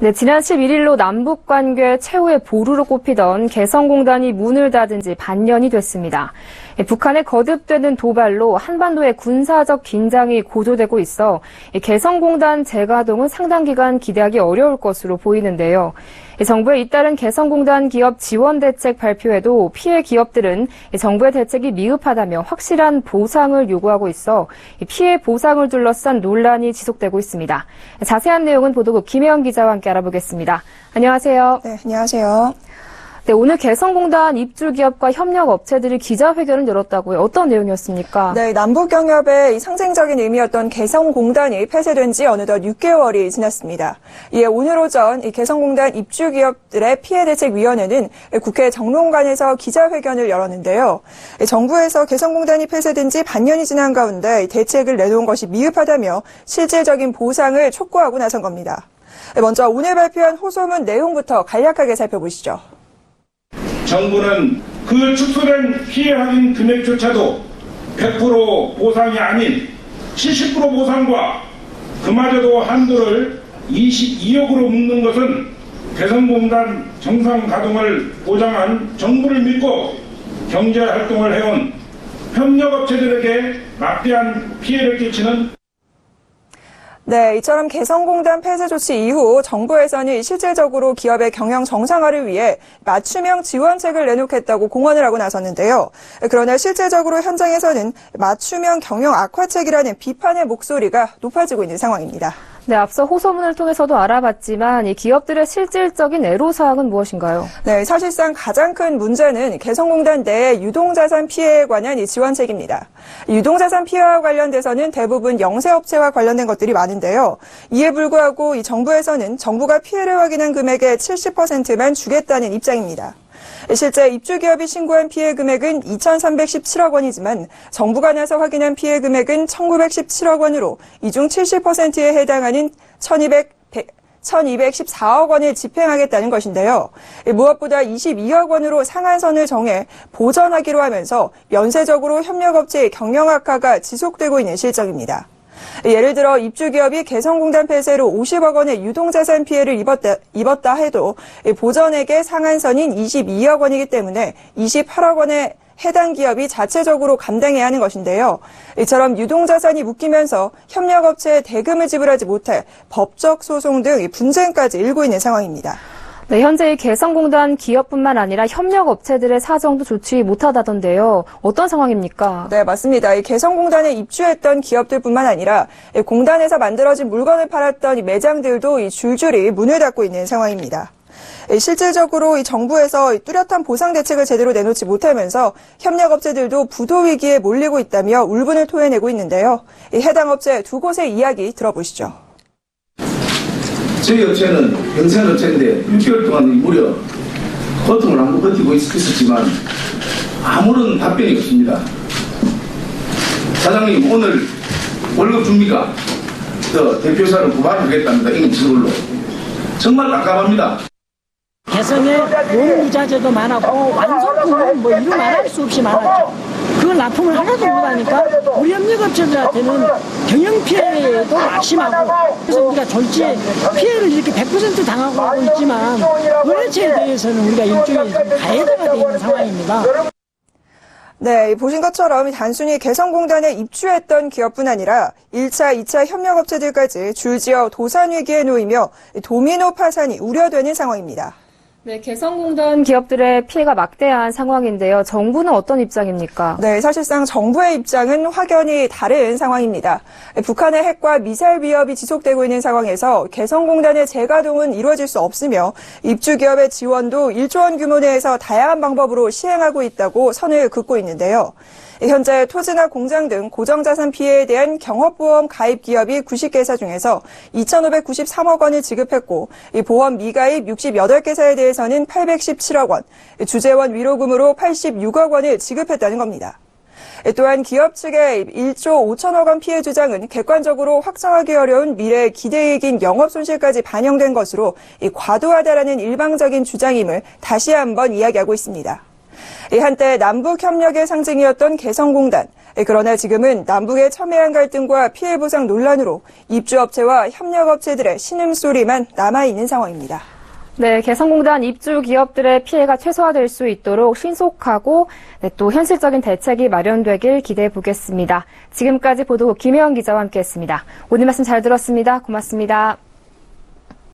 네, 지난 11일로 남북 관계 최후의 보루로 꼽히던 개성공단이 문을 닫은 지 반년이 됐습니다. 북한의 거듭되는 도발로 한반도의 군사적 긴장이 고조되고 있어 개성공단 재가동은 상당 기간 기대하기 어려울 것으로 보이는데요. 정부의 잇따른 개성공단 기업 지원 대책 발표에도 피해 기업들은 정부의 대책이 미흡하다며 확실한 보상을 요구하고 있어 피해 보상을 둘러싼 논란이 지속되고 있습니다. 자세한 내용은 보도국 김혜영 기자와 함께 알아보겠습니다. 안녕하세요. 네, 안녕하세요. 네, 오늘 개성공단 입주 기업과 협력 업체들이 기자회견을 열었다고요. 어떤 내용이었습니까? 네, 남북경협의 상징적인 의미였던 개성공단이 폐쇄된 지 어느덧 6개월이 지났습니다. 이에 오늘 오전 이 개성공단 입주 기업들의 피해대책위원회는 국회 정론관에서 기자회견을 열었는데요. 정부에서 개성공단이 폐쇄된 지 반년이 지난 가운데 대책을 내놓은 것이 미흡하다며 실질적인 보상을 촉구하고 나선 겁니다. 먼저 오늘 발표한 호소문 내용부터 간략하게 살펴보시죠. 정부는 그 축소된 피해 확인 금액조차도 100% 보상이 아닌 70% 보상과 그마저도 한도를 22억으로 묶는 것은 개성공단 정상 가동을 보장한 정부를 믿고 경제활동을 해온 협력업체들에게 막대한 피해를 끼치는 네, 이처럼 개성공단 폐쇄 조치 이후 정부에서는 실질적으로 기업의 경영 정상화를 위해 맞춤형 지원책을 내놓겠다고 공언을 하고 나섰는데요. 그러나 실질적으로 현장에서는 맞춤형 경영 악화책이라는 비판의 목소리가 높아지고 있는 상황입니다. 네, 앞서 호소문을 통해서도 알아봤지만 이 기업들의 실질적인 애로사항은 무엇인가요? 네, 사실상 가장 큰 문제는 개성공단 내 유동자산 피해에 관한 이 지원책입니다. 유동자산 피해와 관련돼서는 대부분 영세업체와 관련된 것들이 많은데요. 이에 불구하고 이 정부에서는 정부가 피해를 확인한 금액의 70%만 주겠다는 입장입니다. 실제 입주기업이 신고한 피해 금액은 2,317억 원이지만 정부가 나서 확인한 피해 금액은 1,917억 원으로 이 중 70%에 해당하는 1,214억 원을 집행하겠다는 것인데요. 무엇보다 22억 원으로 상한선을 정해 보전하기로 하면서 연쇄적으로 협력업체의 경영 악화가 지속되고 있는 실정입니다. 예를 들어 입주기업이 개성공단 폐쇄로 50억 원의 유동자산 피해를 입었다 해도 보전액의 상한선인 22억 원이기 때문에 28억 원의 해당 기업이 자체적으로 감당해야 하는 것인데요. 이처럼 유동자산이 묶이면서 협력업체에 대금을 지불하지 못해 법적 소송 등 분쟁까지 일고 있는 상황입니다. 네, 현재 이 개성공단 기업뿐만 아니라 협력업체들의 사정도 좋지 못하다던데요. 어떤 상황입니까? 네, 맞습니다. 이 개성공단에 입주했던 기업들뿐만 아니라 공단에서 만들어진 물건을 팔았던 이 매장들도 이 줄줄이 문을 닫고 있는 상황입니다. 실질적으로 이 정부에서 뚜렷한 보상 대책을 제대로 내놓지 못하면서 협력업체들도 부도 위기에 몰리고 있다며 울분을 토해내고 있는데요. 해당 업체 두 곳의 이야기 들어보시죠. 저희 업체는 영세업체인데 6개월 동안 무려 고통을 안고 버티고 있었지만 아무런 답변이 없습니다. 사장님 오늘 월급 줍니까? 대표사를 고발하겠답니다. 임시걸로. 정말 깜깜합니다. 개성에 노무자재도 많았고 완성품은 뭐 이루 말할 수 없이 많았죠. 그걸 납품을 하나도 못하니까 우리 협력업체들한테는 경영 피해도 막심하고 그래서 우리가 졸지에 피해를 이렇게 100% 당하고 있지만 거래처에 대해서는 우리가 일종의 가해자가 되어 있는 상황입니다. 네, 보신 것처럼 단순히 개성공단에 입주했던 기업뿐 아니라 1차, 2차 협력업체들까지 줄지어 도산 위기에 놓이며 도미노 파산이 우려되는 상황입니다. 네, 개성공단 기업들의 피해가 막대한 상황인데요. 정부는 어떤 입장입니까? 네, 사실상 정부의 입장은 확연히 다른 상황입니다. 북한의 핵과 미사일 위협이 지속되고 있는 상황에서 개성공단의 재가동은 이루어질 수 없으며 입주기업의 지원도 1조 원 규모 내에서 다양한 방법으로 시행하고 있다고 선을 긋고 있는데요. 현재 토지나 공장 등 고정자산 피해에 대한 경업보험 가입 기업이 90개사 중에서 2,593억 원을 지급했고 이 보험 미가입 68개사에 대해서는 817억 원, 주재원 위로금으로 86억 원을 지급했다는 겁니다. 또한 기업 측의 1조 5천억 원 피해 주장은 객관적으로 확정하기 어려운 미래 기대이익인 영업 손실까지 반영된 것으로 과도하다라는 일방적인 주장임을 다시 한번 이야기하고 있습니다. 한때 남북협력의 상징이었던 개성공단, 그러나 지금은 남북의 첨예한 갈등과 피해 보상 논란으로 입주업체와 협력업체들의 신음소리만 남아있는 상황입니다. 네, 개성공단 입주 기업들의 피해가 최소화될 수 있도록 신속하고 또 현실적인 대책이 마련되길 기대해 보겠습니다. 지금까지 보도국 김혜원 기자와 함께했습니다. 오늘 말씀 잘 들었습니다. 고맙습니다.